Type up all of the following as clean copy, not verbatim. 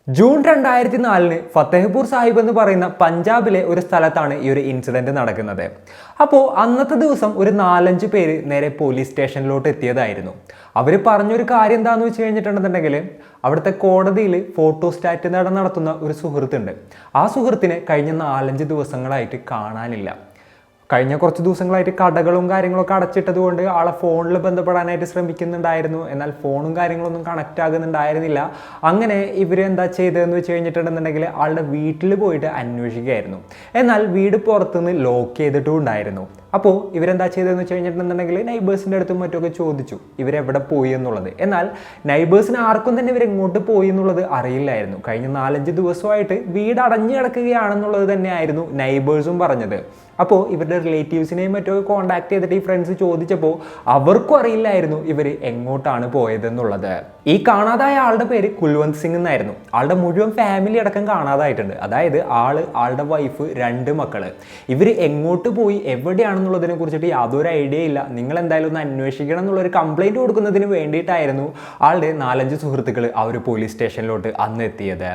June 2004 Fatehpur Sahib എന്ന് പറയുന്ന പഞ്ചാബിലെ ഒരു സ്ഥലത്താണ് ഈ ഒരു ഇൻസിഡന്റ് നടക്കുന്നത്. അപ്പോൾ അന്നത്തെ ദിവസം ഒരു 4-5 പേര് നേരെ പോലീസ് സ്റ്റേഷനിലോട്ട് എത്തിയതായിരുന്നു. അവർ പറഞ്ഞൊരു കാര്യം എന്താണെന്ന് വെച്ച് കഴിഞ്ഞിട്ടുണ്ടെന്നുണ്ടെങ്കിൽ അവിടുത്തെ കോടതിയിൽ ഫോട്ടോസ്റ്റാറ്റ് നടത്തുന്ന ഒരു സുഹൃത്തുണ്ട്. ആ സുഹൃത്തിനെ കഴിഞ്ഞ 4-5 ദിവസങ്ങളായിട്ട് കാണാനില്ല. കഴിഞ്ഞ കുറച്ച് ദിവസങ്ങളായിട്ട് കടകളും കാര്യങ്ങളൊക്കെ അടച്ചിട്ടത് കൊണ്ട് ആളെ ഫോണിൽ ബന്ധപ്പെടാനായിട്ട് ശ്രമിക്കുന്നുണ്ടായിരുന്നു. എന്നാൽ ഫോണും കാര്യങ്ങളൊന്നും കണക്റ്റ് ആകുന്നുണ്ടായിരുന്നില്ല. അങ്ങനെ ഇവരെന്താ ചെയ്തതെന്ന് വെച്ച് കഴിഞ്ഞിട്ടുണ്ടെന്നുണ്ടെങ്കിൽ ആളുടെ വീട്ടിൽ പോയിട്ട് അന്വേഷിക്കുകയായിരുന്നു. എന്നാൽ വീട് പുറത്തുനിന്ന് ലോക്ക് ചെയ്തിട്ടും ഉണ്ടായിരുന്നു. അപ്പോൾ ഇവരെന്താ ചെയ്തതെന്ന് വെച്ച് കഴിഞ്ഞിട്ടുണ്ടെന്നുണ്ടെങ്കിൽ നൈബേഴ്സിൻ്റെ അടുത്തും മറ്റൊക്കെ ചോദിച്ചു ഇവരെവിടെ പോയി എന്നുള്ളത്. എന്നാൽ നൈബേഴ്സിന് ആർക്കും തന്നെ ഇവരെങ്ങോട്ട് പോയി എന്നുള്ളത് അറിയില്ലായിരുന്നു. കഴിഞ്ഞ 4-5 ദിവസമായിട്ട് വീട് അടഞ്ഞു കിടക്കുകയാണെന്നുള്ളത് തന്നെയായിരുന്നു നൈബേഴ്സും പറഞ്ഞത്. അപ്പോൾ ഇവരുടെ റിലേറ്റീവ്സിനെയും മറ്റൊക്കെ കോൺടാക്ട് ചെയ്തിട്ട് ഈ ഫ്രണ്ട്സ് ചോദിച്ചപ്പോൾ അവർക്കും അറിയില്ലായിരുന്നു ഇവർ എങ്ങോട്ടാണ് പോയതെന്നുള്ളത്. ഈ കാണാതായ ആളുടെ പേര് കുൽവന്ത് സിംഗ് എന്നായിരുന്നു. ആളുടെ മുഴുവൻ ഫാമിലി അടക്കം കാണാതായിട്ടുണ്ട്. അതായത് ആളുടെ വൈഫ്, 2 മക്കള്. ഇവർ എങ്ങോട്ട് പോയി എവിടെയാണെന്നുള്ളതിനെ കുറിച്ചിട്ട് യാതൊരു ഐഡിയ ഇല്ല. നിങ്ങൾ എന്തായാലും ഒന്ന് അന്വേഷിക്കണം എന്നുള്ളൊരു കംപ്ലൈൻറ്റ് കൊടുക്കുന്നതിന് വേണ്ടിയിട്ടായിരുന്നു ആളുടെ 4-5 സുഹൃത്തുക്കൾ ആ ഒരു പോലീസ് സ്റ്റേഷനിലോട്ട് അന്ന് എത്തിയത്.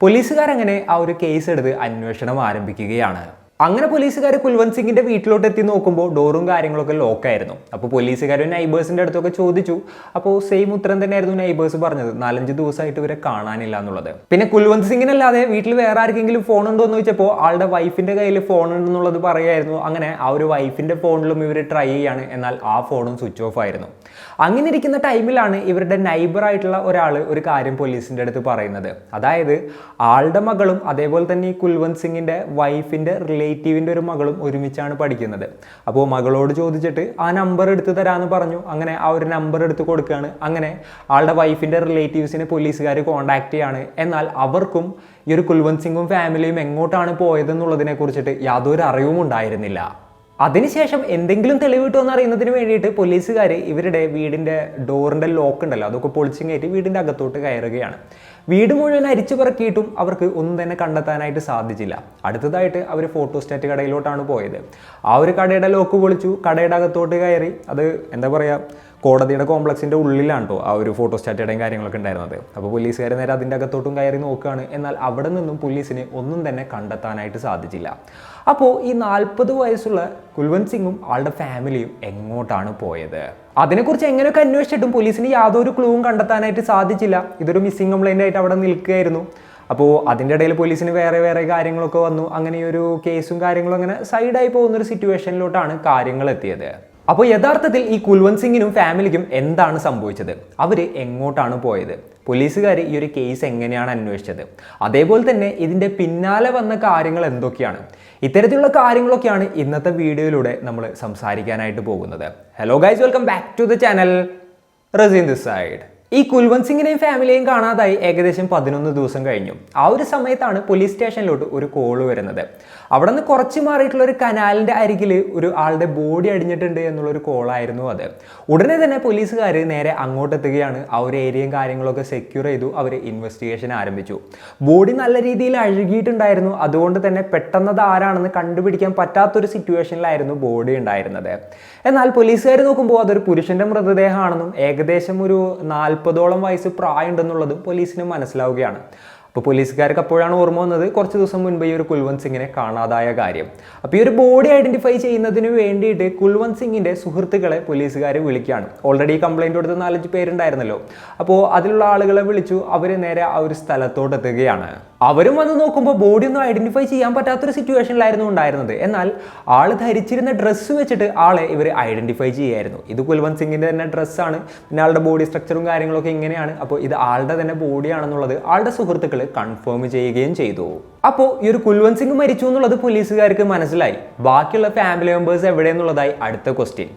പോലീസുകാരങ്ങനെ ആ ഒരു കേസ് എടുത്ത് അന്വേഷണം ആരംഭിക്കുകയാണ്. അങ്ങനെ പോലീസുകാർ കുൽവന്ത് സിംഗിന്റെ വീട്ടിലോട്ട് എത്തി നോക്കുമ്പോൾ ഡോറും കാര്യങ്ങളൊക്കെ ലോക്കായിരുന്നു. അപ്പോൾ പോലീസുകാരും നൈബേഴ്സിന്റെ അടുത്തൊക്കെ ചോദിച്ചു. അപ്പോൾ സെയിം ഉത്തരം തന്നെയായിരുന്നു നൈബേഴ്സ് പറഞ്ഞത്, 4-5 ദിവസമായിട്ട് ഇവരെ കാണാനില്ല എന്നുള്ളത്. പിന്നെ കുൽവന്ത് സിംഗിനല്ലാതെ വീട്ടിൽ വേറെ ആർക്കെങ്കിലും ഫോൺ ഉണ്ടോ എന്ന് ചോദിച്ചപ്പോൾ ആളുടെ വൈഫിന്റെ കയ്യിൽ ഫോൺ ഉണ്ടെന്നുള്ളത് പറയായിരുന്നു. അങ്ങനെ ആ ഒരു വൈഫിന്റെ ഫോണിലും ഇവർ ട്രൈ ചെയ്യാണ്. എന്നാൽ ആ ഫോണും സ്വിച്ച് ഓഫ് ആയിരുന്നു. അങ്ങനെ ഇരിക്കുന്ന ടൈമിലാണ് ഇവരുടെ നൈബറായിട്ടുള്ള ഒരാൾ ഒരു കാര്യം പോലീസിന്റെ അടുത്ത് പറയുന്നത്. അതായത് ആളുടെ മകളും അതേപോലെ തന്നെ ഈ കുൽവന്ത് സിംഗിന്റെ വൈഫിന്റെ റിലേറ്റീവിൻ്റെ ഒരു മകളും ഒരുമിച്ചാണ് പഠിക്കുന്നത്. അപ്പോൾ മകളോട് ചോദിച്ചിട്ട് ആ നമ്പർ എടുത്ത് തരാമെന്ന് പറഞ്ഞു. അങ്ങനെ ആ ഒരു നമ്പർ എടുത്ത് കൊടുക്കുകയാണ്. അങ്ങനെ ആളുടെ വൈഫിൻ്റെ റിലേറ്റീവ്സിനെ പോലീസുകാർ കോൺടാക്ട് ചെയ്യാണ്. എന്നാൽ അവർക്കും ഈ ഒരു കുൽവന്ത് സിംഗും ഫാമിലിയും എങ്ങോട്ടാണ് പോയതെന്നുള്ളതിനെ കുറിച്ചിട്ട് യാതൊരു അറിവും ഉണ്ടായിരുന്നില്ല. അതിനുശേഷം എന്തെങ്കിലും തെളിവ് കിട്ടുമെന്ന് അറിയുന്നതിന് വേണ്ടിയിട്ട് പോലീസുകാർ ഇവരുടെ വീടിൻ്റെ ഡോറിൻ്റെ ലോക്ക് ഉണ്ടല്ലോ അതൊക്കെ പൊളിച്ചും കയറ്റി വീടിൻ്റെ അകത്തോട്ട് കയറുകയാണ്. വീട് മുഴുവൻ അരിച്ചു പറക്കിയിട്ടും അവർക്ക് ഒന്നും തന്നെ കണ്ടെത്താനായിട്ട് സാധിച്ചില്ല. അടുത്തതായിട്ട് അവർ ഫോട്ടോസ്റ്റാറ്റ് കടയിലോട്ടാണ് പോയത്. ആ ഒരു കടയുടെ ലോക്ക് പൊളിച്ചു, കടയുടെ അകത്തോട്ട് കയറി. അത് എന്താ പറയുക, കോടതിയുടെ കോംപ്ലക്സിൻ്റെ ഉള്ളിലാണ് കേട്ടോ ആ ഒരു ഫോട്ടോസ്റ്റാറ്റയുടെയും കാര്യങ്ങളൊക്കെ ഉണ്ടായിരുന്നത്. അപ്പോൾ പോലീസുകാർ നേരെ അതിൻ്റെ അകത്തോട്ടും കയറി നോക്കുകയാണ്. എന്നാൽ അവിടെ നിന്നും പോലീസിന് ഒന്നും തന്നെ കണ്ടെത്താനായിട്ട് സാധിച്ചില്ല. അപ്പോൾ ഈ 40 വയസ്സുള്ള കുൽവന്ത് സിംഗും ആളുടെ ഫാമിലിയും എങ്ങോട്ടാണ് പോയത്? അതിനെക്കുറിച്ച് എങ്ങനെയൊക്കെ അന്വേഷിച്ചിട്ടും പോലീസിന് യാതൊരു ക്ലൂവും കണ്ടെത്താനായിട്ട് സാധിച്ചില്ല. ഇതൊരു മിസ്സിംഗ് കംപ്ലൈൻ്റ് ആയിട്ട് അവിടെ നിൽക്കുകയായിരുന്നു. അപ്പോൾ അതിൻ്റെ ഇടയിൽ പോലീസിന് വേറെ കാര്യങ്ങളൊക്കെ വന്നു. അങ്ങനെ ഒരു കേസും കാര്യങ്ങളും അങ്ങനെ സൈഡായി പോകുന്നൊരു സിറ്റുവേഷനിലോട്ടാണ് കാര്യങ്ങൾ എത്തിയത്. അപ്പോൾ യഥാർത്ഥത്തിൽ ഈ കുൽവന്ത് സിംഗിനും ഫാമിലിക്കും എന്താണ് സംഭവിച്ചത്? അവർ എങ്ങോട്ടാണ് പോയത്? പോലീസുകാർ ഈ ഒരു കേസ് എങ്ങനെയാണ് അന്വേഷിച്ചത്? അതേപോലെ തന്നെ ഇതിൻ്റെ പിന്നാലെ വന്ന കാര്യങ്ങൾ എന്തൊക്കെയാണ്? ഇത്തരത്തിലുള്ള കാര്യങ്ങളൊക്കെയാണ് ഇന്നത്തെ വീഡിയോയിലൂടെ നമ്മൾ സംസാരിക്കാനായിട്ട് പോകുന്നത്. Hello guys, welcome back to the channel. Raseen this side. ഈ കുൽവന്ത് സിംഗിനെയും ഫാമിലിയെയും കാണാതായി ഏകദേശം 11 ദിവസം കഴിഞ്ഞു. ആ ഒരു സമയത്താണ് പോലീസ് സ്റ്റേഷനിലോട്ട് ഒരു കോള് വരുന്നത്. അവിടെ നിന്ന് കുറച്ച് മാറിയിട്ടുള്ള ഒരു കനാലിൻ്റെ അരികിൽ ഒരു ആളുടെ ബോഡി അടിഞ്ഞിട്ടുണ്ട് എന്നുള്ളൊരു കോളായിരുന്നു അത്. ഉടനെ തന്നെ പോലീസുകാർ നേരെ അങ്ങോട്ടെത്തുകയാണ്. ആ ഒരു ഏരിയയും കാര്യങ്ങളൊക്കെ സെക്യൂർ ചെയ്തു. അവർ ഇൻവെസ്റ്റിഗേഷൻ ആരംഭിച്ചു. ബോഡി നല്ല രീതിയിൽ അഴുകിയിട്ടുണ്ടായിരുന്നു. അതുകൊണ്ട് തന്നെ പെട്ടെന്നത് ആരാണെന്ന് കണ്ടുപിടിക്കാൻ പറ്റാത്തൊരു സിറ്റുവേഷനിലായിരുന്നു ബോഡി ഉണ്ടായിരുന്നത്. എന്നാൽ പോലീസുകാർ നോക്കുമ്പോൾ അതൊരു പുരുഷന്റെ മൃതദേഹമാണെന്നും ഏകദേശം ഒരു 40ഓളം വയസ്സ് പ്രായമുണ്ടെന്നുള്ളതും പോലീസിന് മനസ്സിലാവുകയാണ്. അപ്പോൾ പോലീസുകാർക്ക് അപ്പോഴാണ് ഓർമ്മ വന്നത് കുറച്ച് ദിവസം മുൻപ് ഈ ഒരു കുൽവന്ത് സിംഗിനെ കാണാതായ കാര്യം. അപ്പോൾ ഈ ഒരു ബോഡി ഐഡന്റിഫൈ ചെയ്യുന്നതിന് വേണ്ടിയിട്ട് കുൽവന്ത് സിംഗിന്റെ സുഹൃത്തുക്കളെ പോലീസുകാർ വിളിക്കുകയാണ്. ഓൾറെഡി കംപ്ലൈൻറ്റ് കൊടുത്ത 4-5 പേരുണ്ടായിരുന്നല്ലോ. അപ്പോൾ അതിലുള്ള ആളുകളെ വിളിച്ചു. അവർ നേരെ ആ ഒരു സ്ഥലത്തോട്ട് എത്തുകയാണ്. അവരും വന്ന് നോക്കുമ്പോൾ ബോഡി ഒന്നും ഐഡന്റിഫൈ ചെയ്യാൻ പറ്റാത്തൊരു സിറ്റുവേഷനിലായിരുന്നു ഉണ്ടായിരുന്നത്. എന്നാൽ ആൾ ധരിച്ചിരുന്ന ഡ്രസ്സ് വെച്ചിട്ട് ആളെ ഇവർ ഐഡന്റിഫൈ ചെയ്യായിരുന്നു. ഇത് കുൽവന്ത് സിംഗിന്റെ തന്നെ ഡ്രസ്സാണ്. പിന്നെ ആളുടെ ബോഡി സ്ട്രക്ചറും കാര്യങ്ങളൊക്കെ ഇങ്ങനെയാണ്. അപ്പോൾ ഇത് ആളുടെ തന്നെ ബോഡിയാണെന്നുള്ളത് ആളുടെ സുഹൃത്തുക്കൾ കൺഫേം ചെയ്യുകയും ചെയ്തു. അപ്പോൾ ഈ ഒരു കുൽവന്ത് സിംഗ് മരിച്ചു എന്നുള്ളത് പോലീസുകാർക്ക് മനസ്സിലായി. ബാക്കിയുള്ള ഫാമിലി മെമ്പേഴ്സ് എവിടെയെന്നുള്ളതായി അടുത്ത ക്വസ്റ്റ്യൻ.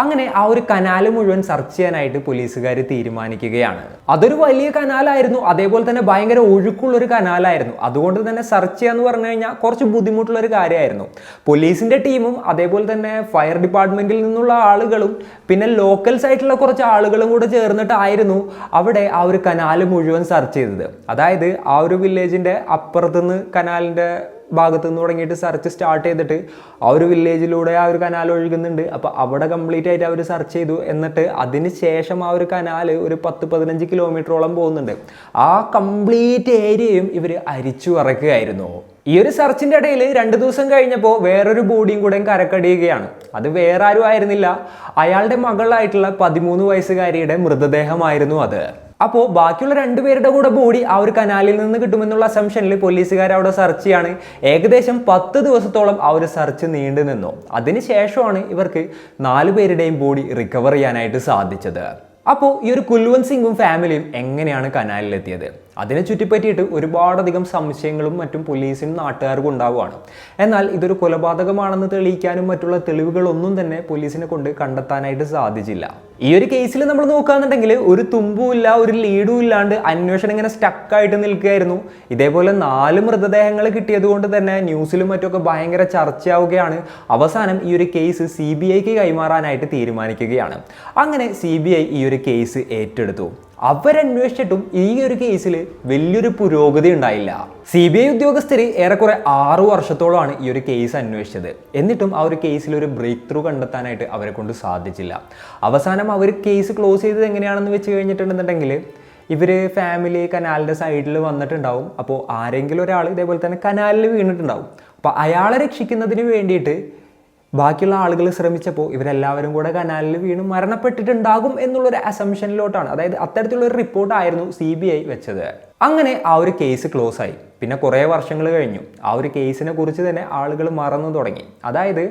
അങ്ങനെ ആ ഒരു കനാല് മുഴുവൻ സെർച്ച് ചെയ്യാനായിട്ട് പോലീസുകാർ തീരുമാനിക്കുകയാണ്. അതൊരു വലിയ കനാലായിരുന്നു. അതേപോലെ തന്നെ ഭയങ്കര ഒഴുക്കുള്ളൊരു കനാലായിരുന്നു. അതുകൊണ്ട് തന്നെ സെർച്ച് ചെയ്യാന്ന് പറഞ്ഞു കഴിഞ്ഞാൽ കുറച്ച് ബുദ്ധിമുട്ടുള്ളൊരു കാര്യമായിരുന്നു. പോലീസിന്റെ ടീമും അതേപോലെ തന്നെ ഫയർ ഡിപ്പാർട്ട്മെന്റിൽ നിന്നുള്ള ആളുകളും പിന്നെ ലോക്കൽസ് ആയിട്ടുള്ള കുറച്ച് ആളുകളും കൂടെ ചേർന്നിട്ടായിരുന്നു അവിടെ ആ ഒരു കനാല് മുഴുവൻ സെർച്ച് ചെയ്തത്. അതായത് ആ ഒരു വില്ലേജിന്റെ അപ്പുറത്തുനിന്ന് കനാലിന്റെ ഭാഗത്തു നിന്ന് തുടങ്ങിയിട്ട് സെർച്ച് സ്റ്റാർട്ട് ചെയ്തിട്ട് ആ ഒരു വില്ലേജിലൂടെ ആ ഒരു കനാൽ ഒഴുകുന്നുണ്ട്. അപ്പോൾ അവിടെ കംപ്ലീറ്റ് ആയിട്ട് അവർ സെർച്ച് ചെയ്തു. എന്നിട്ട് അതിന് ശേഷം ആ ഒരു കനാൽ ഒരു 10-15 കിലോമീറ്ററോളം പോകുന്നുണ്ട്. ആ കംപ്ലീറ്റ് ഏരിയയും ഇവർ അരിച്ചു ഇറക്കുകയായിരുന്നു. ഈ ഒരു സെർച്ചിന്റെ ഇടയിൽ 2 ദിവസം കഴിഞ്ഞപ്പോൾ വേറൊരു ബോഡിയും കൂടെ കരക്കടിയുകയാണ്. അത് വേറെ ആരും ആയിരുന്നില്ല, അയാളുടെ മകളായിട്ടുള്ള 13 വയസ്സുകാരിയുടെ മൃതദേഹമായിരുന്നു അത്. അപ്പോൾ ബാക്കിയുള്ള 2 പേരുടെ കൂടെ ബോഡി ആ ഒരു കനാലിൽ നിന്ന് കിട്ടുമെന്നുള്ള അസംഷനിൽ പോലീസുകാർ അവിടെ സെർച്ച് ചെയ്യാണ്. ഏകദേശം 10 ദിവസത്തോളം ആ ഒരു സെർച്ച് നീണ്ടു നിന്നു. അതിനുശേഷമാണ് ഇവർക്ക് 4 പേരുടെയും ബോഡി റിക്കവർ ചെയ്യാനായിട്ട് സാധിച്ചത്. അപ്പോൾ ഈ ഒരു കുൽവന്ത് സിംഗും ഫാമിലിയും എങ്ങനെയാണ് കനാലിലെത്തിയത്, അതിനെ ചുറ്റിപ്പറ്റിയിട്ട് ഒരുപാടധികം സംശയങ്ങളും മറ്റും പോലീസിനും നാട്ടുകാർക്കും ഉണ്ടാവുകയാണ്. എന്നാൽ ഇതൊരു കൊലപാതകമാണെന്ന് തെളിയിക്കാനും മറ്റുള്ള തെളിവുകളൊന്നും തന്നെ പോലീസിനെ കൊണ്ട് കണ്ടെത്താനായിട്ട് സാധിച്ചില്ല. ഈ ഒരു കേസിൽ നമ്മൾ നോക്കുകയാണെന്നുണ്ടെങ്കിൽ ഒരു തുമ്പുമില്ല, ഒരു ലീഡും ഇല്ലാണ്ട് അന്വേഷണം ഇങ്ങനെ സ്റ്റക്കായിട്ട് നിൽക്കുകയായിരുന്നു. ഇതേപോലെ 4 മൃതദേഹങ്ങൾ കിട്ടിയത് കൊണ്ട് തന്നെ ന്യൂസിലും മറ്റുമൊക്കെ ഭയങ്കര ചർച്ചയാവുകയാണ്. അവസാനം ഈ ഒരു കേസ് CBIക്ക് കൈമാറാനായിട്ട് തീരുമാനിക്കുകയാണ്. അങ്ങനെ CBI ഈ ഒരു കേസ് ഏറ്റെടുത്തു. അവരന്വേഷിച്ചിട്ടും ഈ ഒരു കേസിൽ വലിയൊരു പുരോഗതി ഉണ്ടായില്ല. CBI ഉദ്യോഗസ്ഥർ ഏറെക്കുറെ 6 വർഷത്തോളമാണ് ഈ ഒരു കേസ് അന്വേഷിച്ചത്. എന്നിട്ടും ആ ഒരു കേസിൽ ഒരു ബ്രേക്ക് ത്രൂ കണ്ടെത്താനായിട്ട് അവരെ കൊണ്ട് സാധിച്ചില്ല. അവസാനം അവർ കേസ് ക്ലോസ് ചെയ്തത് എങ്ങനെയാണെന്ന് വെച്ച് കഴിഞ്ഞിട്ടുണ്ടെന്നുണ്ടെങ്കിൽ, ഇവർ ഫാമിലി കനാലിൻ്റെ സൈഡിൽ വന്നിട്ടുണ്ടാവും. അപ്പോൾ ആരെങ്കിലും ഒരാൾ ഇതേപോലെ തന്നെ കനാലിൽ വീണിട്ടുണ്ടാവും. അപ്പോൾ അയാളെ രക്ഷിക്കുന്നതിന് വേണ്ടിയിട്ട് ബാക്കിയുള്ള ആളുകൾ ശ്രമിച്ചപ്പോൾ ഇവരെല്ലാവരും കൂടെ കനാലിൽ വീണ് മരണപ്പെട്ടിട്ടുണ്ടാകും എന്നുള്ളൊരു അസംഷനിലോട്ടാണ്, അതായത് അത്തരത്തിലുള്ളൊരു റിപ്പോർട്ടായിരുന്നു CBI വെച്ചത്. അങ്ങനെ ആ ഒരു കേസ് ക്ലോസ് ആയി. പിന്നെ കുറേ വർഷങ്ങൾ കഴിഞ്ഞു. ആ ഒരു കേസിനെ കുറിച്ച് തന്നെ ആളുകൾ മറന്നു തുടങ്ങി. അതായത്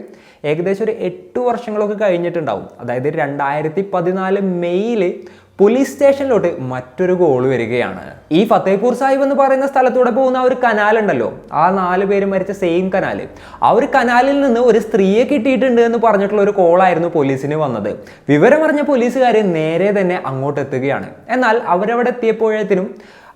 ഏകദേശം ഒരു 8 വർഷങ്ങളൊക്കെ കഴിഞ്ഞിട്ടുണ്ടാവും. അതായത് 2014 മെയ്യിൽ പോലീസ് സ്റ്റേഷനിലോട്ട് മറ്റൊരു കോൾ വരികയാണ്. ഈ ഫത്തേപൂർ സാഹിബ് എന്ന് പറയുന്ന സ്ഥലത്തൂടെ പോകുന്ന ആ ഒരു കനാലുണ്ടല്ലോ, ആ 4 പേര് മരിച്ച സെയിം കനാല്, ആ ഒരു കനാലിൽ നിന്ന് ഒരു സ്ത്രീയെ കിട്ടിയിട്ടുണ്ട് എന്ന് പറഞ്ഞിട്ടുള്ള ഒരു കോളായിരുന്നു പോലീസിന് വന്നത്. വിവരമറിഞ്ഞ പോലീസുകാർ നേരെ തന്നെ അങ്ങോട്ട് എത്തുകയാണ്. എന്നാൽ അവരവിടെ എത്തിയപ്പോഴത്തേനും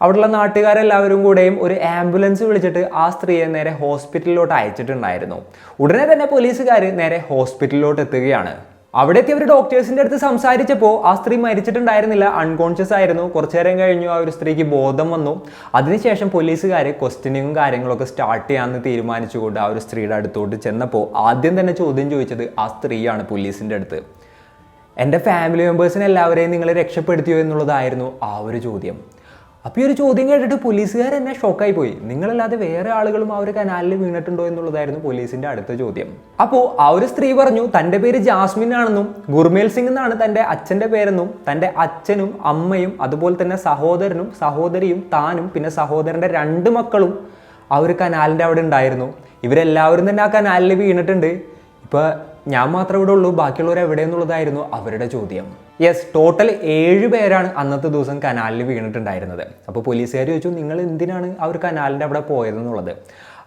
അവിടെയുള്ള നാട്ടുകാരെല്ലാവരും കൂടെയും ഒരു ആംബുലൻസ് വിളിച്ചിട്ട് ആ സ്ത്രീയെ നേരെ ഹോസ്പിറ്റലിലോട്ട് അയച്ചിട്ടുണ്ടായിരുന്നു. ഉടനെ തന്നെ പോലീസുകാർ നേരെ ഹോസ്പിറ്റലിലോട്ട് എത്തുകയാണ്. അവിടെ എത്തിയവർ ഡോക്ടേഴ്സിൻ്റെ അടുത്ത് സംസാരിച്ചപ്പോൾ ആ സ്ത്രീ മരിച്ചിട്ടുണ്ടായിരുന്നില്ല, അൺകോൺഷ്യസ് ആയിരുന്നു. കുറച്ചു നേരം കഴിഞ്ഞു ആ ഒരു സ്ത്രീക്ക് ബോധം വന്നു. അതിനുശേഷം പോലീസുകാർ ക്വസ്റ്റ്യനിങ്ങും കാര്യങ്ങളൊക്കെ സ്റ്റാർട്ട് ചെയ്യാമെന്ന് തീരുമാനിച്ചുകൊണ്ട് ആ ഒരു സ്ത്രീയുടെ അടുത്തോട്ട് ചെന്നപ്പോൾ ആദ്യം തന്നെ ചോദ്യം ചോദിച്ചത് ആ സ്ത്രീയാണ് പോലീസിൻ്റെ അടുത്ത്. എൻ്റെ ഫാമിലി മെമ്പേഴ്സിനെ എല്ലാവരെയും നിങ്ങൾ രക്ഷപ്പെടുത്തിയോ എന്നുള്ളതായിരുന്നു ആ ഒരു ചോദ്യം. അപ്പോൾ ഈ ഒരു ചോദ്യം കേട്ടിട്ട് പോലീസുകാർ എന്നെ ഷോക്കായി പോയി. നിങ്ങളല്ലാതെ വേറെ ആളുകളും ആ ഒരു കനാലിൽ വീണിട്ടുണ്ടോ എന്നുള്ളതായിരുന്നു പോലീസിൻ്റെ അടുത്ത ചോദ്യം. അപ്പോൾ ആ ഒരു സ്ത്രീ പറഞ്ഞു തൻ്റെ പേര് ജാസ്മിൻ ആണെന്നും ഗുർമേൽ സിംഗ് എന്നാണ് തൻ്റെ അച്ഛൻ്റെ പേരെന്നും തൻ്റെ അച്ഛനും അമ്മയും അതുപോലെ തന്നെ സഹോദരനും സഹോദരിയും താനും പിന്നെ സഹോദരൻ്റെ 2 മക്കളും ആ ഒരു കനാലിൻ്റെ അവിടെ ഉണ്ടായിരുന്നു. ഇവരെല്ലാവരും തന്നെ ആ കനാലിൽ വീണിട്ടുണ്ട്. ഇപ്പോൾ ഞാൻ മാത്രമേ ഇവിടെ ഉള്ളൂ, ബാക്കിയുള്ളവർ എവിടെയെന്നുള്ളതായിരുന്നു അവരുടെ ചോദ്യം. യെസ്, ടോട്ടൽ 7 പേരാണ് അന്നത്തെ ദിവസം കനാലിൽ വീണിട്ടുണ്ടായിരുന്നത്. അപ്പോൾ പോലീസുകാർ ചോദിച്ചു നിങ്ങൾ എന്തിനാണ് ആ ഒരു കനാലിൻ്റെ അവിടെ പോയതെന്നുള്ളത്.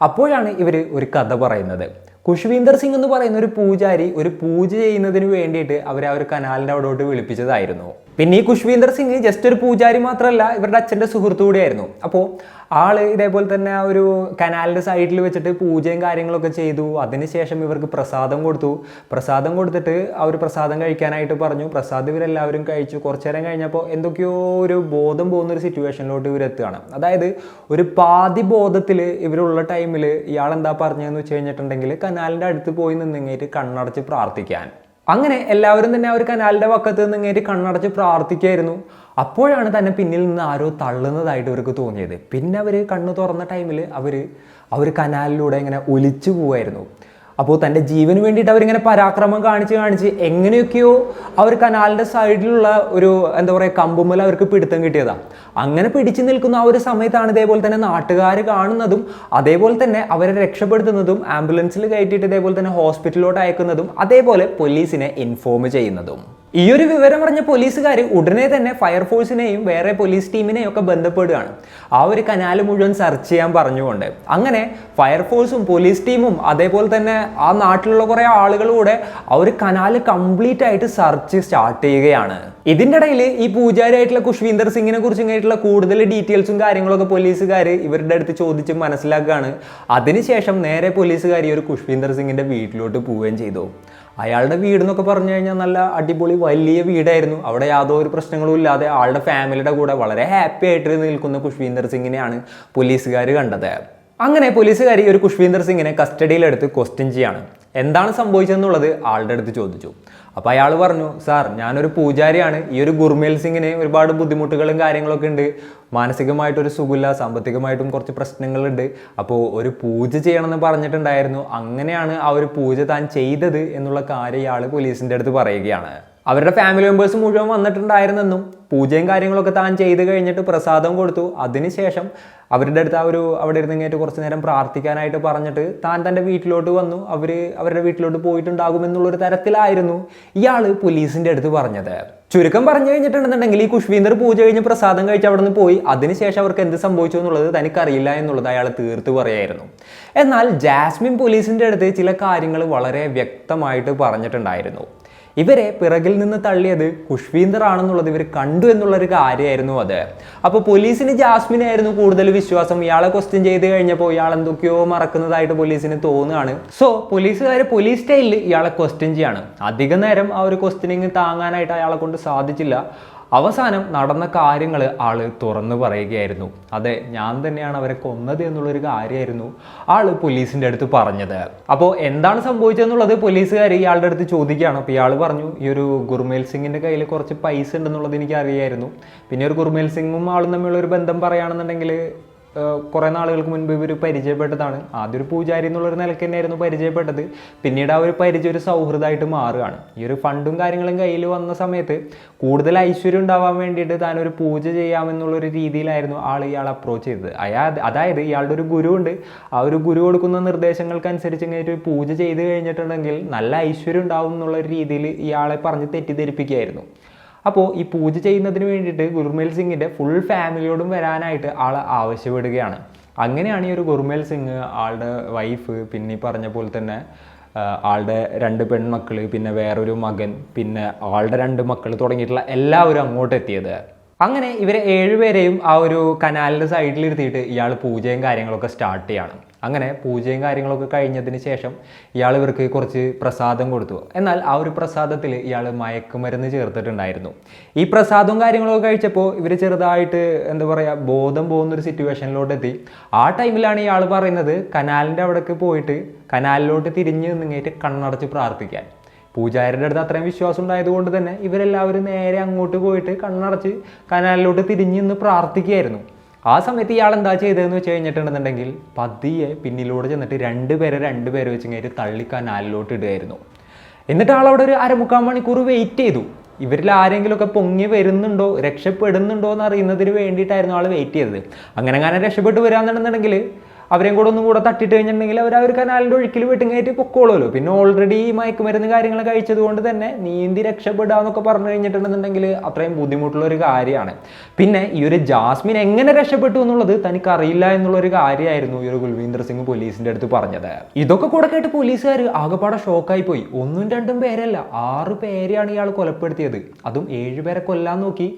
അപ്പോഴാണ് ഇവർ ഒരു കഥ പറയുന്നത്. ഖുശ്വീന്ദർ സിംഗ് എന്ന് പറയുന്ന ഒരു പൂജാരി ഒരു പൂജ ചെയ്യുന്നതിന് വേണ്ടിയിട്ട് അവർ ആ ഒരു കനാലിൻ്റെ അവിടോട്ട് വിളിപ്പിച്ചതായിരുന്നു. പിന്നെ ഈ ഖുശ്വീന്ദർ സിംഗ് ജസ്റ്റ് ഒരു പൂജാരി മാത്രമല്ല, ഇവരുടെ അച്ഛൻ്റെ സുഹൃത്തു കൂടിയായിരുന്നു. അപ്പോൾ ആള് ഇതേപോലെ തന്നെ ആ ഒരു കനാലിൻ്റെ സൈഡിൽ വെച്ചിട്ട് പൂജയും കാര്യങ്ങളൊക്കെ ചെയ്തു. അതിനുശേഷം ഇവർക്ക് പ്രസാദം കൊടുത്തു. പ്രസാദം കൊടുത്തിട്ട് ആ ഒരു പ്രസാദം കഴിക്കാനായിട്ട് പറഞ്ഞു. പ്രസാദം ഇവരെല്ലാവരും കഴിച്ചു. കുറച്ചു നേരം കഴിഞ്ഞപ്പോൾ എന്തൊക്കെയോ ഒരു ബോധം പോകുന്ന ഒരു സിറ്റുവേഷനിലോട്ട് ഇവരെത്തുകയാണ്. അതായത് ഒരു പാതി ബോധത്തിൽ ഇവരുള്ള ടൈമിൽ ഇയാൾ എന്താ പറഞ്ഞതെന്ന് വെച്ച് കഴിഞ്ഞിട്ടുണ്ടെങ്കിൽ കനാലിൻ്റെ അടുത്ത് പോയി നിന്നിങ്ങേറ്റ് കണ്ണടച്ച് പ്രാർത്ഥിക്കാൻ. അങ്ങനെ എല്ലാവരും തന്നെ ആ ഒരു കനാലിൻ്റെ പക്കത്ത് നിന്നിങ്ങേറ്റ് കണ്ണടച്ച് പ്രാർത്ഥിക്കായിരുന്നു. അപ്പോഴാണ് തന്നെ പിന്നിൽ നിന്ന് ആരോ തള്ളുന്നതായിട്ട് ഇവർക്ക് തോന്നിയത്. പിന്നെ അവർ കണ്ണ് തുറന്ന ടൈമിൽ അവർ കനാലിലൂടെ ഇങ്ങനെ ഒലിച്ചു പോവായിരുന്നു. അപ്പോൾ തൻ്റെ ജീവന് വേണ്ടിയിട്ട് അവരിങ്ങനെ പരാക്രമം കാണിച്ച് എങ്ങനെയൊക്കെയോ അവർ കനാലിൻ്റെ സൈഡിലുള്ള ഒരു എന്താ പറയുക കമ്പുമ്മൽ അവർക്ക് പിടുത്തം കിട്ടിയതാണ്. അങ്ങനെ പിടിച്ചു നിൽക്കുന്ന ആ ഒരു സമയത്താണ് ഇതേപോലെ തന്നെ നാട്ടുകാർ കാണുന്നതും അതേപോലെ തന്നെ അവരെ രക്ഷപ്പെടുത്തുന്നതും ആംബുലൻസിൽ കയറ്റിയിട്ട് ഇതേപോലെ തന്നെ ഹോസ്പിറ്റലിലോട്ട് അയക്കുന്നതും അതേപോലെ പോലീസിനെ ഇൻഫോം ചെയ്യുന്നതും. ഈ ഒരു വിവരം പറഞ്ഞ പോലീസുകാർ ഉടനെ തന്നെ ഫയർഫോഴ്സിനെയും വേറെ പോലീസ് ടീമിനെയും ഒക്കെ ബന്ധപ്പെടുകയാണ്, ആ ഒരു കനാല് മുഴുവൻ സെർച്ച് ചെയ്യാൻ പറഞ്ഞുകൊണ്ട്. അങ്ങനെ ഫയർഫോഴ്സും പോലീസ് ടീമും അതേപോലെ തന്നെ ആ നാട്ടിലുള്ള കുറേ ആളുകളൂടെ ആ ഒരു കനാല് കംപ്ലീറ്റ് ആയിട്ട് സെർച്ച് സ്റ്റാർട്ട് ചെയ്യുകയാണ്. ഇതിൻ്റെ ഇടയിൽ ഈ പൂജാരിയായിട്ടുള്ള ഖുശ്വീന്ദർ സിംഗിനെ കുറിച്ചുള്ള കൂടുതൽ ഡീറ്റെയിൽസും കാര്യങ്ങളൊക്കെ പോലീസുകാർ ഇവരുടെ അടുത്ത് ചോദിച്ച് മനസ്സിലാക്കുകയാണ്. അതിനുശേഷം നേരെ പോലീസുകാർ ഈ ഒരു ഖുശ്വീന്ദർ സിംഗിൻ്റെ വീട്ടിലോട്ട് പോവുകയും ചെയ്തു. അയാളുടെ വീട് എന്നൊക്കെ പറഞ്ഞു കഴിഞ്ഞാൽ നല്ല അടിപൊളി വലിയ വീടായിരുന്നു. അവിടെ യാതൊരു പ്രശ്നങ്ങളും ഇല്ലാതെ ആളുടെ ഫാമിലിയുടെ കൂടെ വളരെ ഹാപ്പി ആയിട്ട് നിൽക്കുന്ന ഖുശ്വീന്ദർ സിംഗിനെയാണ് പോലീസുകാർ കണ്ടത്. അങ്ങനെ പോലീസുകാരി ഒരു ഖുഷ്വീന്ദർ സിംഗിനെ കസ്റ്റഡിയിലെടുത്ത് ക്വസ്റ്റ്യൻ ചെയ്യാണ്. എന്താണ് സംഭവിച്ചതെന്നുള്ളത് ആളുടെ അടുത്ത് ചോദിച്ചു. അപ്പോൾ അയാൾ പറഞ്ഞു, സാർ ഞാനൊരു പൂജാരിയാണ്, ഈ ഒരു ഗുർമേൽ സിംഗിന് ഒരുപാട് ബുദ്ധിമുട്ടുകളും കാര്യങ്ങളൊക്കെ ഉണ്ട്, മാനസികമായിട്ടൊരു സുഖമില്ല, സാമ്പത്തികമായിട്ടും കുറച്ച് പ്രശ്നങ്ങളുണ്ട്, അപ്പോൾ ഒരു പൂജ ചെയ്യണമെന്ന് പറഞ്ഞിട്ടുണ്ടായിരുന്നു, അങ്ങനെയാണ് ആ ഒരു പൂജ താൻ ചെയ്തത് എന്നുള്ള കാര്യം ഇയാൾ പോലീസിൻ്റെ അടുത്ത് പറയുകയാണ്. അവരുടെ ഫാമിലി മെമ്പേഴ്സ് മുഴുവൻ വന്നിട്ടുണ്ടായിരുന്നെന്നും പൂജയും കാര്യങ്ങളൊക്കെ താൻ ചെയ്ത് കഴിഞ്ഞിട്ട് പ്രസാദം കൊടുത്തു, അതിനുശേഷം അവരുടെ അടുത്ത് അവിടെ ഇരുന്നിങ്ങേറ്റ് കുറച്ച് നേരം പ്രാർത്ഥിക്കാനായിട്ട് പറഞ്ഞിട്ട് താൻ തൻ്റെ വീട്ടിലോട്ട് വന്നു, അവരുടെ വീട്ടിലോട്ട് പോയിട്ടുണ്ടാകുമെന്നുള്ളൊരു തരത്തിലായിരുന്നു ഇയാൾ പോലീസിൻ്റെ അടുത്ത് പറഞ്ഞത്. ചുരുക്കം പറഞ്ഞു കഴിഞ്ഞിട്ടുണ്ടെന്നുണ്ടെങ്കിൽ ഈ ഖുഷ്വീന്ദർ പൂജ കഴിഞ്ഞ് പ്രസാദം കഴിച്ച് അവിടെ നിന്ന് പോയി, അതിനുശേഷം അവർക്ക് എന്ത് സംഭവിച്ചു എന്നുള്ളത് തനിക്കറിയില്ല എന്നുള്ളത് അയാൾ തീർത്ത് പറയായിരുന്നു. എന്നാൽ ജാസ്മിൻ പോലീസിൻ്റെ അടുത്ത് ചില കാര്യങ്ങൾ വളരെ വ്യക്തമായിട്ട് പറഞ്ഞിട്ടുണ്ടായിരുന്നു. ഇവരെ പിറകിൽ നിന്ന് തള്ളിയത് ഖുഷ്വീന്ദർ ആണെന്നുള്ളത് ഇവർ കണ്ടു എന്നുള്ളൊരു കാര്യമായിരുന്നു അത്. അപ്പോൾ പോലീസിന് ജാസ്മിനായിരുന്നു കൂടുതൽ വിശ്വാസം. ഇയാളെ ക്വസ്റ്റ്യൻ ചെയ്ത് കഴിഞ്ഞപ്പോൾ ഇയാൾ എന്തൊക്കെയോ മറക്കുന്നതായിട്ട് പോലീസിന് തോന്നുകയാണ്. സോ പോലീസുകാർ പോലീസ് സ്റ്റൈലിൽ ഇയാളെ ക്വസ്റ്റ്യൻ ചെയ്യാണ്. അധിക നേരം ആ ഒരു ക്വസ്റ്റ്യനിങ് താങ്ങാനായിട്ട് അയാളെ കൊണ്ട് സാധിച്ചില്ല. അവസാനം നടന്ന കാര്യങ്ങൾ ആള് തുറന്നു പറയുകയായിരുന്നു. അതെ, ഞാൻ തന്നെയാണ് അവരെ കൊന്നത് എന്നുള്ളൊരു കാര്യമായിരുന്നു ആള് പോലീസിൻ്റെ അടുത്ത് പറഞ്ഞത്. അപ്പോൾ എന്താണ് സംഭവിച്ചതെന്നുള്ളത് പോലീസുകാർ ഇയാളുടെ അടുത്ത് ചോദിക്കുകയാണ്. അപ്പോൾ ഇയാൾ പറഞ്ഞു, ഈ ഒരു ഗുർമേൽ സിംഗിൻ്റെ കയ്യിൽ കുറച്ച് പൈസ ഉണ്ടെന്നുള്ളത് എനിക്ക് അറിയായിരുന്നു. പിന്നെ ഒരു ഗുർമേൽ സിംഗും ആളും തമ്മിലുള്ള ഒരു ബന്ധം പറയുകയാണെന്നുണ്ടെങ്കിൽ കുറേ നാളുകൾക്ക് മുൻപ് ഇവർ പരിചയപ്പെട്ടതാണ്. ആദ്യം ഒരു പൂജാരി എന്നുള്ളൊരു നിലയ്ക്ക് തന്നെയായിരുന്നു പരിചയപ്പെട്ടത്. പിന്നീട് ആ ഒരു പരിചയം ഒരു സൗഹൃദമായിട്ട് മാറുകയാണ്. ഈ ഒരു ഫണ്ടും കാര്യങ്ങളും കയ്യിൽ വന്ന സമയത്ത് കൂടുതൽ ഐശ്വര്യം ഉണ്ടാവാൻ വേണ്ടിയിട്ട് താനൊരു പൂജ ചെയ്യാമെന്നുള്ളൊരു രീതിയിലായിരുന്നു ഇയാൾ അപ്രോച്ച് ചെയ്തത്. അതായത് ഇയാളുടെ ഒരു ഗുരു ഉണ്ട്, ആ ഒരു ഗുരു കൊടുക്കുന്ന നിർദ്ദേശങ്ങൾക്കനുസരിച്ച് ഇങ്ങനെ ഒരു പൂജ ചെയ്ത് കഴിഞ്ഞിട്ടുണ്ടെങ്കിൽ നല്ല ഐശ്വര്യം ഉണ്ടാവും എന്നുള്ളൊരു രീതിയിൽ ഇയാളെ പറഞ്ഞ് തെറ്റിദ്ധരിപ്പിക്കുകയായിരുന്നു. അപ്പോൾ ഈ പൂജ ചെയ്യുന്നതിന് വേണ്ടിയിട്ട് ഗുർമേൽ സിംഗിൻ്റെ ഫുൾ ഫാമിലിയോടും വരാനായിട്ട് ആവശ്യപ്പെടുകയാണ്. അങ്ങനെയാണ് ഈ ഒരു ഗുർമേൽ സിംഗ്, ആളുടെ വൈഫ്, പിന്നെ ഈ പറഞ്ഞ പോലെ തന്നെ ആളുടെ 2 പെൺമക്കൾ, പിന്നെ വേറൊരു മകൻ, പിന്നെ ആളുടെ 2 മക്കൾ തുടങ്ങിയിട്ടുള്ള എല്ലാവരും അങ്ങോട്ട് എത്തിയത്. അങ്ങനെ ഇവരെ 7 പേരെയും ആ ഒരു കനാലിൻ്റെ സൈഡിലിരുത്തിയിട്ട് ഇയാൾ പൂജയും കാര്യങ്ങളൊക്കെ സ്റ്റാർട്ട് ചെയ്യാണ്. അങ്ങനെ പൂജയും കാര്യങ്ങളൊക്കെ കഴിഞ്ഞതിന് ശേഷം ഇയാൾ ഇവർക്ക് കുറച്ച് പ്രസാദം കൊടുത്തു. എന്നാൽ ആ ഒരു പ്രസാദത്തിൽ ഇയാൾ മയക്കുമരുന്ന് ചേർത്തിട്ടുണ്ടായിരുന്നു. ഈ പ്രസാദവും കാര്യങ്ങളൊക്കെ കഴിച്ചപ്പോൾ ഇവർ ചെറുതായിട്ട് ബോധം പോകുന്നൊരു സിറ്റുവേഷനിലോട്ട് എത്തി. ആ ടൈമിലാണ് ഇയാൾ പറയുന്നത് കനാലിൻ്റെ അവിടേക്ക് പോയിട്ട് കനാലിലോട്ട് തിരിഞ്ഞ് നിന്നിട്ട് കണ്ണടച്ച് പ്രാർത്ഥിക്കാൻ. പൂജാരിയുടെ അടുത്ത് അത്രയും വിശ്വാസം ഉണ്ടായതുകൊണ്ട് തന്നെ ഇവരെല്ലാവരും നേരെ അങ്ങോട്ട് പോയിട്ട് കണ്ണടച്ച് കനാലിലോട്ട് തിരിഞ്ഞ് നിന്ന് പ്രാർത്ഥിക്കുകയായിരുന്നു. ആ സമയത്ത് ഇയാൾ എന്താ ചെയ്തതെന്ന് വെച്ച് കഴിഞ്ഞിട്ടുണ്ടെന്നുണ്ടെങ്കിൽ പതിയെ പിന്നിലൂടെ ചെന്നിട്ട് 2 പേരെ വെച്ച് കഴിഞ്ഞിട്ട് തള്ളി കനാലിലോട്ട് ഇടുകയായിരുന്നു. എന്നിട്ട് ആളവിടെ ഒരു 1/4 മണിക്കൂർ വെയിറ്റ് ചെയ്തു. ഇവരിൽ ആരെങ്കിലുമൊക്കെ പൊങ്ങി വരുന്നുണ്ടോ, രക്ഷപ്പെടുന്നുണ്ടോ എന്ന് അറിയുന്നതിന് വേണ്ടിയിട്ടായിരുന്നു ആൾ വെയിറ്റ് ചെയ്തത്. അങ്ങനെ രക്ഷപ്പെട്ട് വരാമെന്നുണ്ടെന്നുണ്ടെങ്കിൽ അവരെയും കൂടെ ഒന്നും കൂടെ തട്ടിട്ട് കഴിഞ്ഞിട്ടുണ്ടെങ്കിൽ അവർ കനാലിൻ്റെ ഒഴുക്കിൽ വെട്ടുങ്ങായിട്ട് പൊക്കോളുമല്ലോ. പിന്നെ ഓൾറെഡി മയക്കുമരുന്ന് കാര്യങ്ങൾ കഴിച്ചത് കൊണ്ട് തന്നെ നീന്തി രക്ഷപ്പെടാന്നൊക്കെ പറഞ്ഞു കഴിഞ്ഞിട്ടുണ്ടെന്നുണ്ടെങ്കിൽ അത്രയും ബുദ്ധിമുട്ടുള്ള ഒരു കാര്യമാണ്. പിന്നെ ഈ ഒരു ജാസ്മിൻ എങ്ങനെ രക്ഷപ്പെട്ടു എന്നുള്ളത് തനിക്കറിയില്ല എന്നുള്ളൊരു കാര്യമായിരുന്നു ഈ ഒരു ഗുൽവീന്ദർ സിംഗ് പോലീസിൻ്റെ അടുത്ത് പറഞ്ഞത്. ഇതൊക്കെ കൂടെ കേട്ട് പോലീസുകാർ ആകെപ്പാടെ ഷോക്കായി പോയി. 1-2 പേരല്ല, 6 പേരെയാണ് ഇയാൾ കൊലപ്പെടുത്തിയത്. അതും 7 പേരെ കൊല്ലാൻ നോക്കി.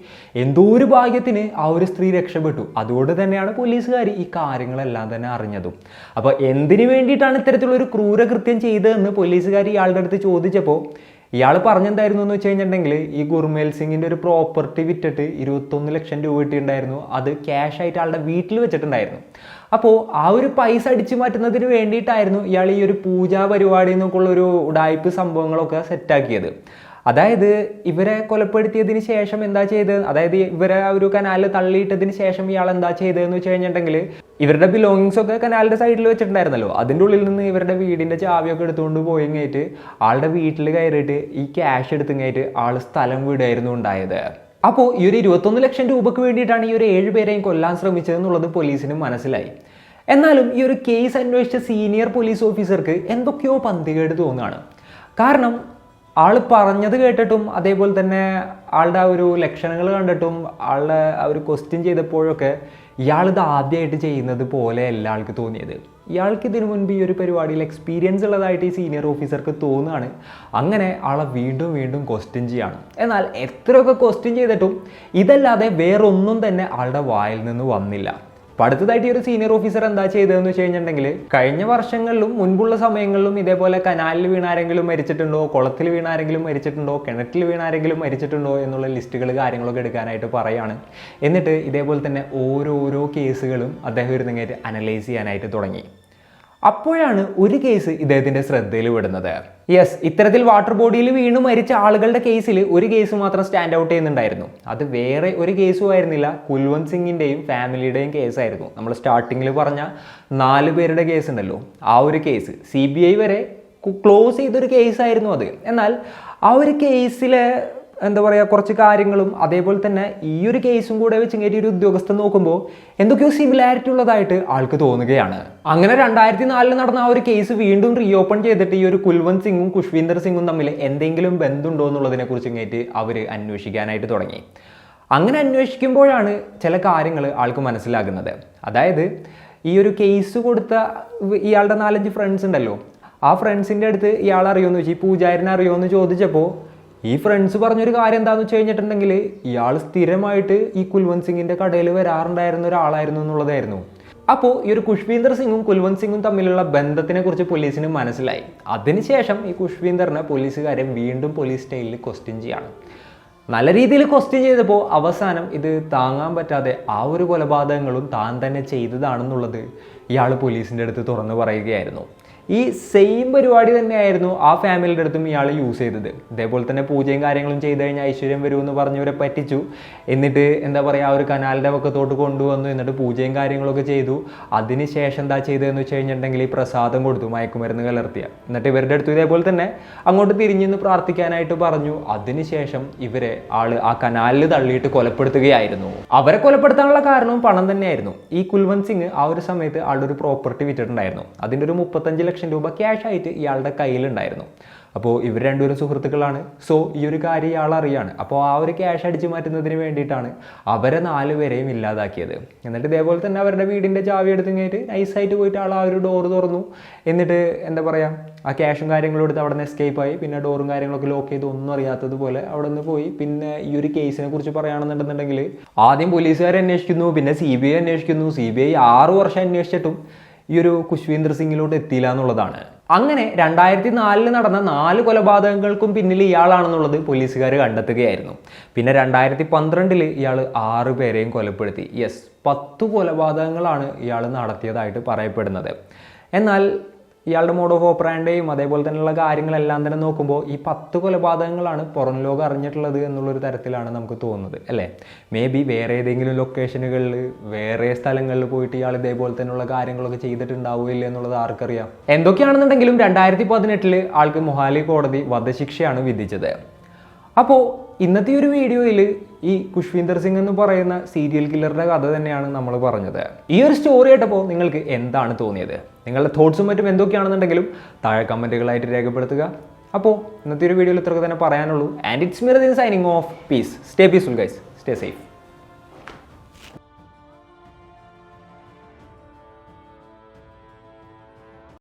എന്തോ ഒരു ഭാഗ്യത്തിന് ആ ഒരു സ്ത്രീ രക്ഷപ്പെട്ടു. അതുകൊണ്ട് തന്നെയാണ് പോലീസുകാർ ഈ കാര്യങ്ങളെല്ലാം തന്നെ അറിഞ്ഞതും. അപ്പോൾ എന്തിനു വേണ്ടിയിട്ടാണ് ഇത്തരത്തിലുള്ളൊരു ക്രൂരകൃത്യം ചെയ്തതെന്ന് പോലീസുകാർ ഇയാളുടെ അടുത്ത് ചോദിച്ചപ്പോൾ ഇയാൾ പറഞ്ഞെന്തായിരുന്നു എന്ന് വെച്ച് കഴിഞ്ഞിട്ടുണ്ടെങ്കിൽ ഈ ഗുർമേൽ സിംഗിൻ്റെ ഒരു പ്രോപ്പർട്ടി വിറ്റിട്ട് 21 ലക്ഷം രൂപ കിട്ടിയിട്ടുണ്ടായിരുന്നു. അത് ക്യാഷ് ആയിട്ട് ആളുടെ വീട്ടിൽ വെച്ചിട്ടുണ്ടായിരുന്നു. അപ്പോൾ ആ ഒരു പൈസ അടിച്ചു മാറ്റുന്നതിന് വേണ്ടിയിട്ടായിരുന്നു ഇയാൾ ഈ ഒരു പൂജാ പരിപാടി എന്നൊക്കെയുള്ളൊരു ഉടായ്പ് സംഭവങ്ങളൊക്കെ സെറ്റാക്കിയത്. അതായത് ഇവരെ കൊലപ്പെടുത്തിയതിന് ശേഷം എന്താ ചെയ്തത്, അതായത് ഇവരെ ആ ഒരു കനാലിൽ തള്ളിയിട്ടതിന് ശേഷം ഇയാൾ എന്താ ചെയ്തതെന്ന് വെച്ച് കഴിഞ്ഞിട്ടുണ്ടെങ്കിൽ ഇവരുടെ ബിലോങ്ങിങ്സ് ഒക്കെ കനാലിൻ്റെ സൈഡിൽ വെച്ചിട്ടുണ്ടായിരുന്നല്ലോ. അതിൻ്റെ ഉള്ളിൽ നിന്ന് ഇവരുടെ വീടിൻ്റെ ചാവിയൊക്കെ എടുത്തുകൊണ്ട് പോയി കഴിഞ്ഞിട്ട് ആളുടെ വീട്ടിൽ കയറിയിട്ട് ഈ ക്യാഷ് എടുത്തു കഴിഞ്ഞിട്ട് ആൾ സ്ഥലം വിടുകയായിരുന്നു ഉണ്ടായത്. അപ്പോൾ ഈ ഒരു 21 ലക്ഷം രൂപയ്ക്ക് വേണ്ടിയിട്ടാണ് ഈ ഒരു 7 പേരെയും കൊല്ലാൻ ശ്രമിച്ചതെന്നുള്ളത് പോലീസിന് മനസ്സിലായി. എന്നാലും ഈ ഒരു കേസ് അന്വേഷിച്ച സീനിയർ പോലീസ് ഓഫീസർക്ക് എന്തൊക്കെയോ പന്തികേട് തോന്നുകയാണ്. കാരണം ആൾ പറഞ്ഞത് കേട്ടിട്ടും അതേപോലെ തന്നെ ആളുടെ ആ ഒരു ലക്ഷണങ്ങൾ കണ്ടിട്ടും ആളുടെ ആ ഒരു ക്വസ്റ്റ്യൻ ചെയ്തപ്പോഴൊക്കെ ഇയാളിത് ആദ്യമായിട്ട് ചെയ്യുന്നത് പോലെയല്ല ആൾക്ക് തോന്നിയത്. ഇയാൾക്ക് ഇതിനു മുൻപ് ഈ ഒരു പരിപാടിയിൽ എക്സ്പീരിയൻസ് ഉള്ളതായിട്ട് ഈ സീനിയർ ഓഫീസർക്ക് തോന്നുകയാണ്. അങ്ങനെ ആളെ വീണ്ടും ക്വസ്റ്റ്യൻ ചെയ്യാണ്. എന്നാൽ എത്രയൊക്കെ ക്വസ്റ്റ്യൻ ചെയ്തിട്ടും ഇതല്ലാതെ വേറൊന്നും തന്നെ ആളുടെ വായിൽ നിന്ന് വന്നില്ല. അപ്പോൾ അടുത്തതായിട്ട് ഈ ഒരു സീനിയർ ഓഫീസർ എന്താ ചെയ്തതെന്ന് വെച്ച് കഴിഞ്ഞിട്ടുണ്ടെങ്കിൽ കഴിഞ്ഞ വർഷങ്ങളിലും മുൻപുള്ള സമയങ്ങളിലും ഇതേപോലെ കനാലിൽ വീണാരെങ്കിലും മരിച്ചിട്ടുണ്ടോ, കുളത്തിൽ വീണാരെങ്കിലും മരിച്ചിട്ടുണ്ടോ, കിണറ്റിൽ വീണാരെങ്കിലും മരിച്ചിട്ടുണ്ടോ എന്നുള്ള ലിസ്റ്റുകൾ കാര്യങ്ങളൊക്കെ എടുക്കാനായിട്ട് പറയാണ്. എന്നിട്ട് ഇതേപോലെ തന്നെ ഓരോരോ കേസുകളും അദ്ദേഹം ഇരുന്നിങ്ങേറ്റ് അനലൈസ് ചെയ്യാനായിട്ട് തുടങ്ങി. അപ്പോഴാണ് ഒരു കേസ് ഇദ്ദേഹത്തിൻ്റെ ശ്രദ്ധയിൽ വിടുന്നത്. യെസ്, ഇത്തരത്തിൽ വാട്ടർ ബോഡിയിൽ വീണ് മരിച്ച ആളുകളുടെ കേസിൽ ഒരു കേസ് മാത്രം സ്റ്റാൻഡ് ഔട്ട് ചെയ്യുന്നുണ്ടായിരുന്നു. അത് വേറെ ഒരു കേസും ആയിരുന്നില്ല, കുൽവന്ത് സിംഗിൻ്റെയും ഫാമിലിയുടെയും കേസായിരുന്നു. നമ്മൾ സ്റ്റാർട്ടിങ്ങിൽ പറഞ്ഞ 4 പേരുടെ കേസ് ഉണ്ടല്ലോ, ആ ഒരു കേസ് CBI വരെ ക്ലോസ് ചെയ്തൊരു കേസായിരുന്നു അത്. എന്നാൽ ആ ഒരു കേസിലെ എന്താ പറയുക, കുറച്ച് കാര്യങ്ങളും അതേപോലെ തന്നെ ഈ ഒരു കേസും കൂടെ വെച്ച് ഇങ്ങനെ ഒരു ഉദ്യോഗസ്ഥൻ നോക്കുമ്പോൾ എന്തൊക്കെയോ സിമിലാരിറ്റി ഉള്ളതായിട്ട് ആൾക്ക് തോന്നുകയാണ്. അങ്ങനെ 2004 നടന്ന ആ ഒരു കേസ് വീണ്ടും റീഓപ്പൺ ചെയ്തിട്ട് ഈ ഒരു കുൽവന്ത് സിംഗും ഖുഷ്വീന്ദർ സിംഗും തമ്മിൽ എന്തെങ്കിലും ബന്ധമുണ്ടോ എന്നുള്ളതിനെ കുറിച്ച് ഇങ്ങേറ്റ് അവർ അന്വേഷിക്കാനായിട്ട് തുടങ്ങി. അങ്ങനെ അന്വേഷിക്കുമ്പോഴാണ് ചില കാര്യങ്ങൾ ആൾക്ക് മനസ്സിലാകുന്നത്. അതായത് ഈ ഒരു കേസ് കൊടുത്ത ഇയാളുടെ 4-5 ഫ്രണ്ട്സ് ഉണ്ടല്ലോ, ആ ഫ്രണ്ട്സിൻ്റെ അടുത്ത് ഇയാൾ അറിയുമെന്ന് വെച്ചാൽ ഈ പൂജാരിനെ അറിയുമെന്ന് ചോദിച്ചപ്പോൾ ഈ ഫ്രണ്ട്സ് പറഞ്ഞൊരു കാര്യം എന്താണെന്ന് വെച്ച് കഴിഞ്ഞിട്ടുണ്ടെങ്കിൽ ഇയാൾ സ്ഥിരമായിട്ട് ഈ കുൽവന്ത് സിംഗിൻ്റെ കടയിൽ വരാറുണ്ടായിരുന്ന ഒരാളായിരുന്നു എന്നുള്ളതായിരുന്നു. അപ്പോൾ ഈ ഒരു ഖുഷ്വീന്ദർ സിംഗും കുൽവന്ത് സിംഗും തമ്മിലുള്ള ബന്ധത്തിനെ കുറിച്ച് പോലീസിന് മനസ്സിലായി. അതിനുശേഷം ഈ ഖുഷ്വീന്ദറിനെ പോലീസുകാരെ വീണ്ടും പോലീസ് സ്റ്റൈലിൽ ക്വസ്റ്റ്യൻ ചെയ്യാണ്. നല്ല രീതിയിൽ ക്വസ്റ്റ്യൻ ചെയ്തപ്പോൾ അവസാനം ഇത് താങ്ങാൻ പറ്റാതെ ആ ഒരു കൊലപാതകങ്ങളും താൻ തന്നെ ചെയ്തതാണെന്നുള്ളത് ഇയാൾ പോലീസിൻ്റെ അടുത്ത് തുറന്നു പറയുകയായിരുന്നു. ഈ സെയിം പരിപാടി തന്നെയായിരുന്നു ആ ഫാമിലിയുടെ അടുത്തും ഇയാൾ യൂസ് ചെയ്തത്. ഇതേപോലെ തന്നെ പൂജയും കാര്യങ്ങളും ചെയ്ത് കഴിഞ്ഞാൽ ഐശ്വര്യം വരുമെന്ന് പറഞ്ഞവരെ പറ്റിച്ചു. എന്നിട്ട് എന്താ പറയുക, ആ ഒരു കനാലിൻ്റെ പക്കത്തോട്ട് കൊണ്ടുവന്നു. എന്നിട്ട് പൂജയും കാര്യങ്ങളൊക്കെ ചെയ്തു. അതിനുശേഷം എന്താ ചെയ്തതെന്ന് വെച്ച് കഴിഞ്ഞിട്ടുണ്ടെങ്കിൽ ഈ പ്രസാദം കൊടുത്തു, മയക്കുമരുന്ന് കലർത്തിയ. എന്നിട്ട് ഇവരുടെ അടുത്ത് ഇതേപോലെ തന്നെ അങ്ങോട്ട് തിരിഞ്ഞെന്ന് പ്രാർത്ഥിക്കാനായിട്ട് പറഞ്ഞു. അതിനുശേഷം ഇവരെ ആ കനാലിൽ തള്ളിയിട്ട് കൊലപ്പെടുത്തുകയായിരുന്നു. അവരെ കൊലപ്പെടുത്താനുള്ള കാരണവും പണം തന്നെയായിരുന്നു. ഈ കുൽവന്ത് സിംഗ് ആ ഒരു സമയത്ത് ആളുടെ ഒരു പ്രോപ്പർട്ടി വിറ്റിട്ടുണ്ടായിരുന്നു. അതിൻ്റെ ഒരു 35 ലക്ഷം രൂപ ക്യാഷ് ആയിട്ട് ഇയാളുടെ കയ്യിലുണ്ടായിരുന്നു. അപ്പോൾ ഇവർ രണ്ടുപേരും സുഹൃത്തുക്കളാണ്. സോ ഈ ഒരു കാര്യം ഇയാൾ അറിയാണ്. അപ്പോൾ ആ ഒരു ക്യാഷ് അടിച്ചു മാറ്റുന്നതിന് വേണ്ടിയിട്ടാണ് അവരെ 4 പേരെയും ഇല്ലാതാക്കിയത്. എന്നിട്ട് ഇതേപോലെ തന്നെ അവരുടെ വീടിൻ്റെ ചാവി എടുത്ത് കഴിഞ്ഞിട്ട് നൈസായിട്ട് പോയിട്ട് ആൾ ആ ഒരു ഡോറ് തുറന്നു. എന്നിട്ട് എന്താ പറയുക, ആ ക്യാഷും കാര്യങ്ങളും എടുത്ത് അവിടെ നിന്ന് എസ്കേപ്പായി. പിന്നെ ഡോറും കാര്യങ്ങളൊക്കെ ലോക്ക് ചെയ്ത് ഒന്നും അറിയാത്തതുപോലെ അവിടെ നിന്ന് പോയി. പിന്നെ ഈ ഒരു കേസിനെ കുറിച്ച് പറയുകയാണെന്നുണ്ടെന്നുണ്ടെങ്കിൽ ആദ്യം പോലീസുകാരെ അന്വേഷിക്കുന്നു, പിന്നെ CBI അന്വേഷിക്കുന്നു. CBI 6 വർഷം അന്വേഷിച്ചിട്ടും ഈ ഒരു ഖുഷ്വീന്ദർ സിംഗിലോട്ട് എത്തിയില്ല എന്നുള്ളതാണ്. അങ്ങനെ 2004 നടന്ന 4 കൊലപാതകങ്ങൾക്കും പിന്നിൽ ഇയാളാണെന്നുള്ളത് പോലീസുകാർ കണ്ടെത്തുകയായിരുന്നു. പിന്നെ 2012 ഇയാൾ 6 പേരെയും കൊലപ്പെടുത്തി. യെസ്, 10 കൊലപാതകങ്ങളാണ് ഇയാൾ നടത്തിയതായിട്ട് പറയപ്പെടുന്നത്. എന്നാൽ ഇയാളുടെ മോഡ് ഓഫ് ഓപ്പറാൻഡേയും അതേപോലെ തന്നെയുള്ള കാര്യങ്ങളെല്ലാം തന്നെ നോക്കുമ്പോൾ ഈ 10 കൊലപാതകങ്ങളാണ് പുറം ലോകം അറിഞ്ഞിട്ടുള്ളത് എന്നുള്ളൊരു തരത്തിലാണ് നമുക്ക് തോന്നുന്നത്, അല്ലേ? മേ ബി വേറെ ഏതെങ്കിലും ലൊക്കേഷനുകളിൽ വേറെ സ്ഥലങ്ങളിൽ പോയിട്ട് ഇയാൾ ഇതേപോലെ തന്നെയുള്ള കാര്യങ്ങളൊക്കെ ചെയ്തിട്ടുണ്ടാവില്ല എന്നുള്ളത് ആർക്കറിയാം. എന്തൊക്കെയാണെന്നുണ്ടെങ്കിലും 2018 ആൾക്ക് മൊഹാലി കോടതി വധശിക്ഷയാണ് വിധിച്ചത്. അപ്പോൾ ഇന്നത്തെ ഒരു വീഡിയോയിൽ ഈ ഖുഷ്വീന്ദർ സിംഗ് എന്ന് പറയുന്ന സീരിയൽ കില്ലറുടെ കഥ തന്നെയാണ് നമ്മൾ പറഞ്ഞത്. ഈ ഒരു സ്റ്റോറി കേട്ടപ്പോൾ നിങ്ങൾക്ക് എന്താണ് തോന്നിയത്? നിങ്ങളുടെ തോട്ട്സും മറ്റും എന്തൊക്കെയാണെന്നുണ്ടെങ്കിലും താഴെ കമൻറ്റുകളായിട്ട് രേഖപ്പെടുത്തുക. അപ്പോൾ ഇന്നത്തെ ഒരു വീഡിയോയിൽ ഇത്രയൊക്കെ തന്നെ പറയാനുള്ളൂ. And it's me signing off. Peace. Stay peaceful guys. Stay safe.